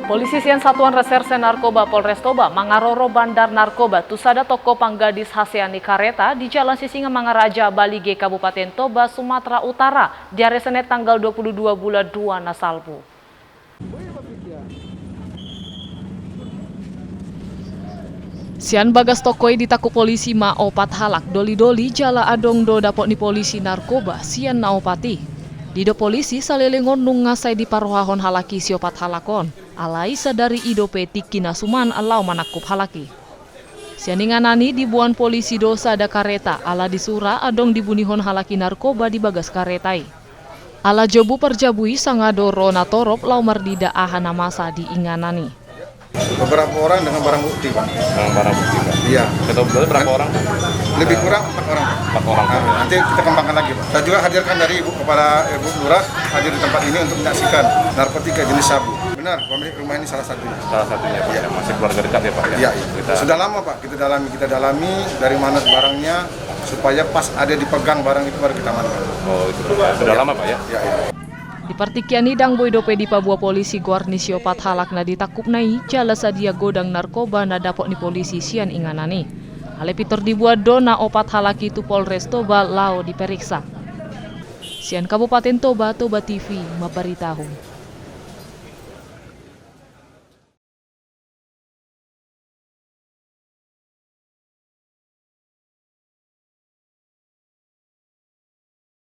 Polisi Sian Satuan Reserse Narkoba Polres Toba mangaroro bandar narkoba tusada toko panggadis Haseani Kareta di Jalan Sisinga Mangaraja, Balige, Kabupaten Toba, Sumatera Utara di hari Senin tanggal 22 bulan 2 Nasalbu. Sian bagas tokoi ditaku polisi ma opat halak doli-doli jala adong do dapok ni polisi narkoba sian naopati. Dido polisi salelengon nung ngasai di paruhahon halaki siopat halakon. Alai sadari ido petik kinasuman alau manakup halaki. Sianinganani dibuan polisi dosa ada kareta ala disura adong dibunihon halaki narkoba di bagas karetai. Ala jobu perjabui sangadoro natorop lau mardida ahana masa di inganani. Beberapa orang dengan barang bukti, Pak. Dengan barang bukti, Pak. Iya. Kita berapa orang? Lebih kurang 4 orang. 4 orang. Nah, nanti kita kembangkan lagi, Pak. Kita juga hadirkan dari Ibu kepala Ibu Lurah hadir di tempat ini untuk menyaksikan narkotika jenis sabu. Benar, pemilik rumah ini salah satunya. Salah satunya, Pak. Ya. Masih keluarga dekat ya, Pak. Ya? Iya. Sudah lama, Pak. Kita dalami dari mana barangnya supaya pas ada dipegang barang itu baru kita amankan. Oh, itu sudah lama, Pak ya? Iya. Di partikiani dang boydope di pabua polisi guarnisio pat halak na ditakup nai jala sadia godang narkoba na dapok ni polisi sian inganani. Ale pitor dibuat dona opat halaki itu Polres Toba lao diperiksa. Sian Kabupaten Toba, Toba TV, mabaritahu.